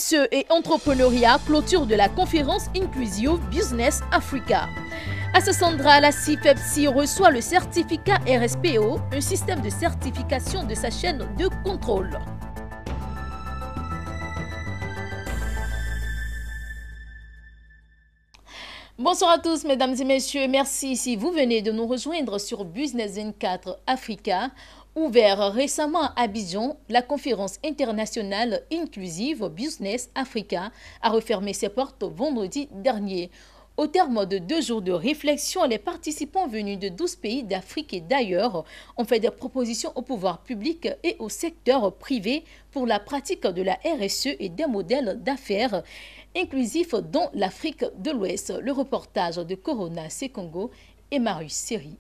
RSE et entrepreneuriat, clôture de la conférence Inclusive Business Africa. Assasandra, la CIFEPSI reçoit le certificat RSPO, un système de certification de sa chaîne de contrôle. Bonsoir à tous, mesdames et messieurs. Merci si vous venez de nous rejoindre sur Business 24 Africa. Ouvert récemment à Abidjan, la conférence internationale Inclusive Business Africa a refermé ses portes vendredi dernier. Au terme de 2 jours de réflexion, les participants venus de 12 pays d'Afrique et d'ailleurs ont fait des propositions au pouvoir public et au secteur privé pour la pratique de la RSE et des modèles d'affaires inclusifs dans l'Afrique de l'Ouest. Le reportage de Corona Sekongo et Marius Seri.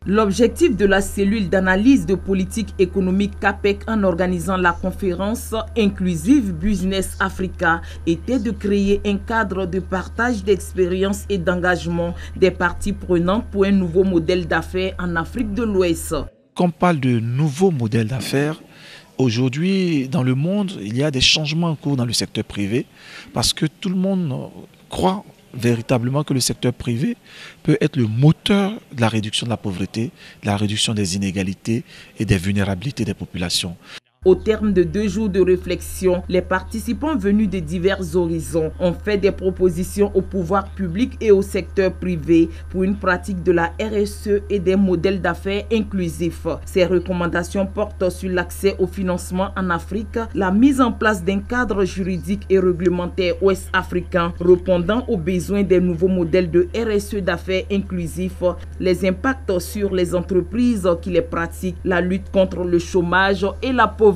L'objectif de la cellule d'analyse de politique économique CAPEC en organisant la conférence Inclusive Business Africa était de créer un cadre de partage d'expériences et d'engagement des parties prenantes pour un nouveau modèle d'affaires en Afrique de l'Ouest. Quand on parle de nouveaux modèles d'affaires, aujourd'hui dans le monde, il y a des changements en cours dans le secteur privé parce que tout le monde croit véritablement que le secteur privé peut être le moteur de la réduction de la pauvreté, de la réduction des inégalités et des vulnérabilités des populations. Au terme de 2 jours de réflexion, les participants venus de divers horizons ont fait des propositions au pouvoir public et au secteur privé pour une pratique de la RSE et des modèles d'affaires inclusifs. Ces recommandations portent sur l'accès au financement en Afrique, la mise en place d'un cadre juridique et réglementaire ouest-africain répondant aux besoins des nouveaux modèles de RSE d'affaires inclusifs, les impacts sur les entreprises qui les pratiquent, la lutte contre le chômage et la pauvreté.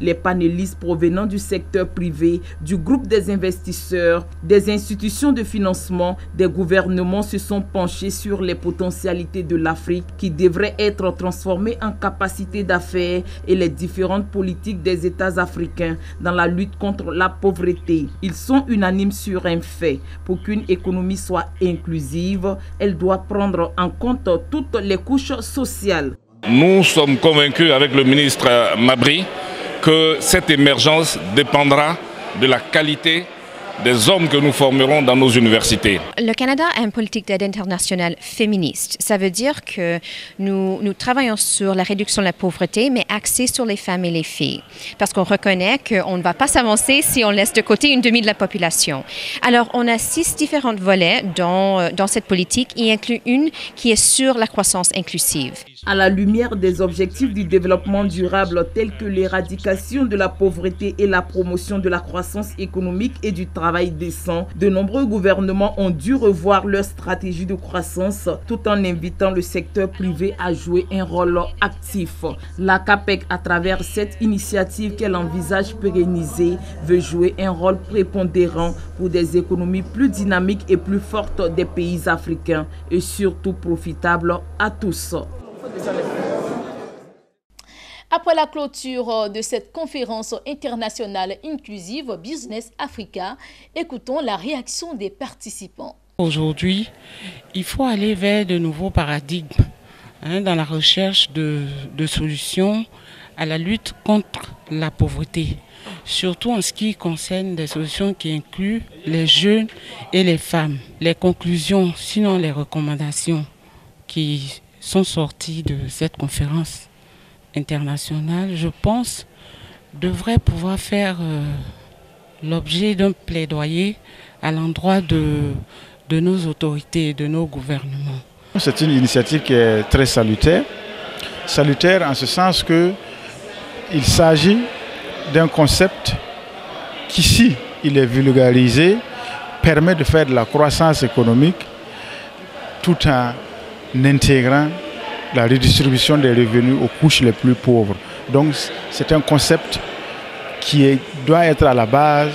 Les panélistes provenant du secteur privé, du groupe des investisseurs, des institutions de financement, des gouvernements se sont penchés sur les potentialités de l'Afrique qui devraient être transformées en capacité d'affaires et les différentes politiques des États africains dans la lutte contre la pauvreté. Ils sont unanimes sur un fait. Pour qu'une économie soit inclusive, elle doit prendre en compte toutes les couches sociales. Nous sommes convaincus avec le ministre Mabry que cette émergence dépendra de la qualité des hommes que nous formerons dans nos universités. Le Canada a une politique d'aide internationale féministe. Ça veut dire que nous travaillons sur la réduction de la pauvreté, mais axée sur les femmes et les filles. Parce qu'on reconnaît qu'on ne va pas s'avancer si on laisse de côté une demi de la population. Alors, on a 6 différents volets dans cette politique, y inclut une qui est sur la croissance inclusive. À la lumière des objectifs du développement durable tels que l'éradication de la pauvreté et la promotion de la croissance économique et du travail décent, de nombreux gouvernements ont dû revoir leur stratégie de croissance tout en invitant le secteur privé à jouer un rôle actif. La CAPEC, à travers cette initiative qu'elle envisage pérenniser, veut jouer un rôle prépondérant pour des économies plus dynamiques et plus fortes des pays africains et surtout profitables à tous. Après la clôture de cette conférence internationale Inclusive Business Africa, écoutons la réaction des participants. Aujourd'hui, il faut aller vers de nouveaux paradigmes dans la recherche de solutions à la lutte contre la pauvreté, surtout en ce qui concerne des solutions qui incluent les jeunes et les femmes. Les conclusions, sinon les recommandations qui sont sorties de cette conférence internationale, je pense, devraient pouvoir faire l'objet d'un plaidoyer à l'endroit de nos autorités, de nos gouvernements. C'est une initiative qui est très salutaire. Salutaire en ce sens qu'il s'agit d'un concept qui, si il est vulgarisé, permet de faire de la croissance économique tout en intégrant la redistribution des revenus aux couches les plus pauvres. Donc c'est un concept qui doit être à la base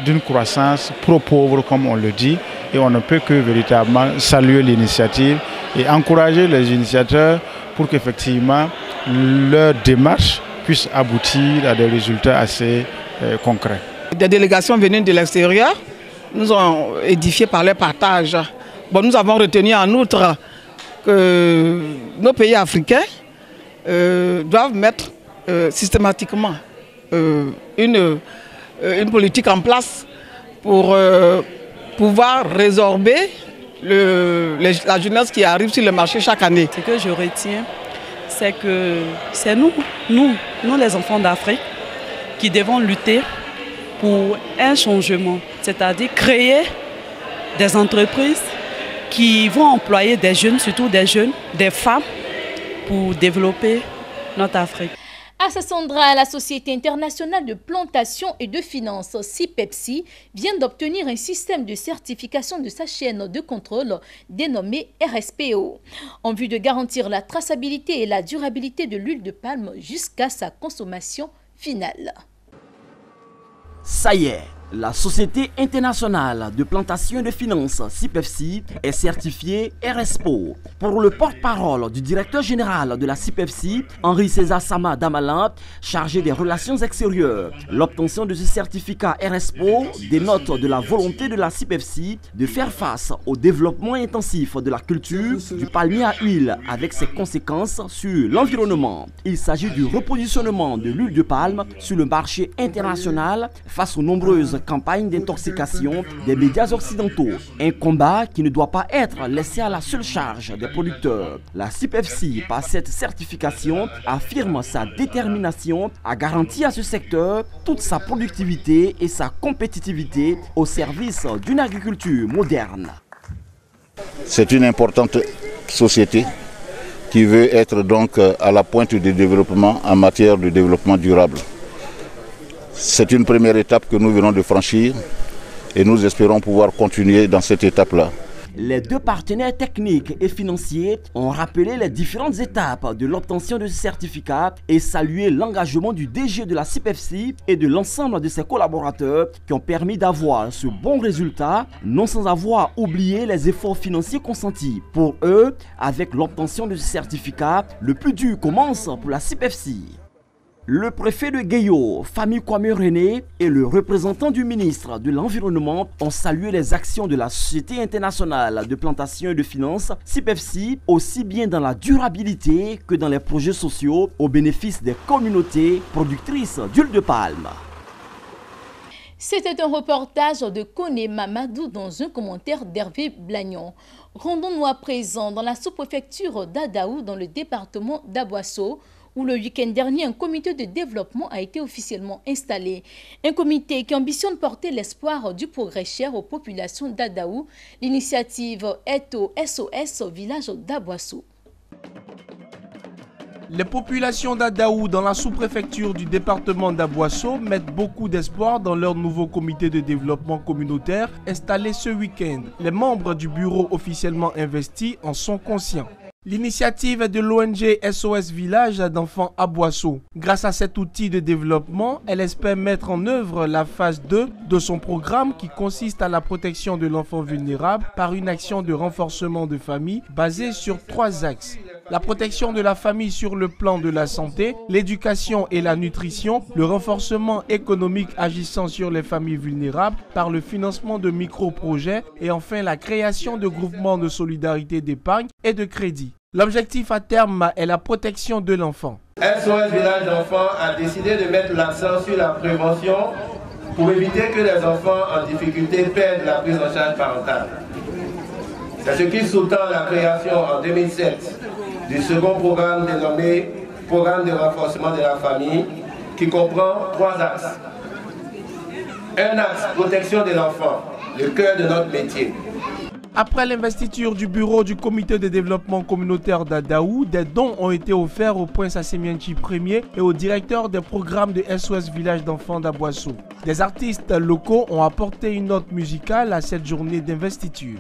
d'une croissance pro-pauvre, comme on le dit, et on ne peut que véritablement saluer l'initiative et encourager les initiateurs pour qu'effectivement leur démarche puisse aboutir à des résultats assez concrets. Des délégations venues de l'extérieur nous ont édifiés par leur partage. Bon, nous avons retenu en outre que nos pays africains doivent mettre systématiquement une une politique en place pour pouvoir résorber la jeunesse qui arrive sur le marché chaque année. Ce que je retiens, c'est que c'est nous les enfants d'Afrique, qui devons lutter pour un changement, c'est-à-dire créer des entreprises qui vont employer des jeunes, surtout des jeunes, des femmes, pour développer notre Afrique. À Sassandra, la Société internationale de plantation et de finances, CIPEPSI, vient d'obtenir un système de certification de sa chaîne de contrôle dénommé RSPO, en vue de garantir la traçabilité et la durabilité de l'huile de palme jusqu'à sa consommation finale. Ça y est, la Société internationale de plantation et de finances, CIPEPSI, est certifiée RSPO. Pour le porte-parole du directeur général de la CIPEPSI, Henri César Sama Damalan, chargé des relations extérieures, l'obtention de ce certificat RSPO dénote de la volonté de la CIPEPSI de faire face au développement intensif de la culture du palmier à huile avec ses conséquences sur l'environnement. Il s'agit du repositionnement de l'huile de palme sur le marché international face aux nombreuses campagne d'intoxication des médias occidentaux. Un combat qui ne doit pas être laissé à la seule charge des producteurs. La CIPEPSI, par cette certification, affirme sa détermination à garantir à ce secteur toute sa productivité et sa compétitivité au service d'une agriculture moderne. C'est une importante société qui veut être donc à la pointe du développement en matière de développement durable. C'est une première étape que nous venons de franchir et nous espérons pouvoir continuer dans cette étape-là. Les deux partenaires techniques et financiers ont rappelé les différentes étapes de l'obtention de ce certificat et salué l'engagement du DG de la CIPEPSI et de l'ensemble de ses collaborateurs qui ont permis d'avoir ce bon résultat, non sans avoir oublié les efforts financiers consentis. Pour eux, avec l'obtention de ce certificat, le plus dur commence pour la CIPEPSI. Le préfet de Guéyo, Famille Kwame René, et le représentant du ministre de l'Environnement ont salué les actions de la Société internationale de plantation et de finances, CIPEPSI, aussi bien dans la durabilité que dans les projets sociaux au bénéfice des communautés productrices d'huile de palme. C'était un reportage de Koné Mamadou dans un commentaire d'Hervé Blagnon. Rendons-nous à présent dans la sous-préfecture d'Adaou, dans le département d'Aboasso, où le week-end dernier, un comité de développement a été officiellement installé. Un comité qui ambitionne porter l'espoir du progrès cher aux populations d'Adaou. L'initiative est au SOS village d'Aboasso. Les populations d'Adaou dans la sous-préfecture du département d'Aboasso mettent beaucoup d'espoir dans leur nouveau comité de développement communautaire installé ce week-end. Les membres du bureau officiellement investis en sont conscients. L'initiative est de l'ONG SOS Village d'enfants Aboasso. Grâce à cet outil de développement, elle espère mettre en œuvre la phase 2 de son programme qui consiste à la protection de l'enfant vulnérable par une action de renforcement de famille basée sur 3 axes. La protection de la famille sur le plan de la santé, l'éducation et la nutrition, le renforcement économique agissant sur les familles vulnérables par le financement de micro-projets et enfin la création de groupements de solidarité d'épargne et de crédit. L'objectif à terme est la protection de l'enfant. SOS Village d'enfants a décidé de mettre l'accent sur la prévention pour éviter que les enfants en difficulté perdent la prise en charge parentale. C'est ce qui sous-tend la création en 2007 du second programme dénommé Programme de renforcement de la famille qui comprend 3 axes. Un axe, protection de l'enfant, le cœur de notre métier. Après l'investiture du bureau du comité de développement communautaire d'Adaou, des dons ont été offerts au prince Assemienchi Ier et au directeur des programmes de SOS Village d'enfants d'Aboasso. Des artistes locaux ont apporté une note musicale à cette journée d'investiture.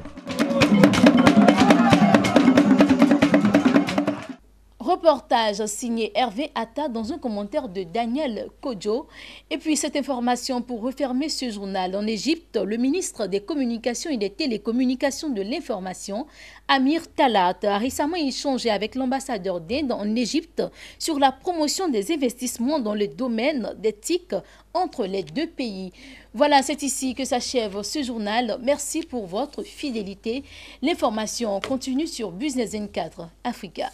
Reportage signé Hervé Atta dans un commentaire de Daniel Kodjo. Et puis cette information pour refermer ce journal. En Égypte, le ministre des Communications et des Télécommunications de l'Information, Amir Talat, a récemment échangé avec l'ambassadeur d'Inde en Égypte sur la promotion des investissements dans le domaine des TIC entre les deux pays. Voilà, c'est ici que s'achève ce journal. Merci pour votre fidélité. L'information continue sur Business N4 Africa.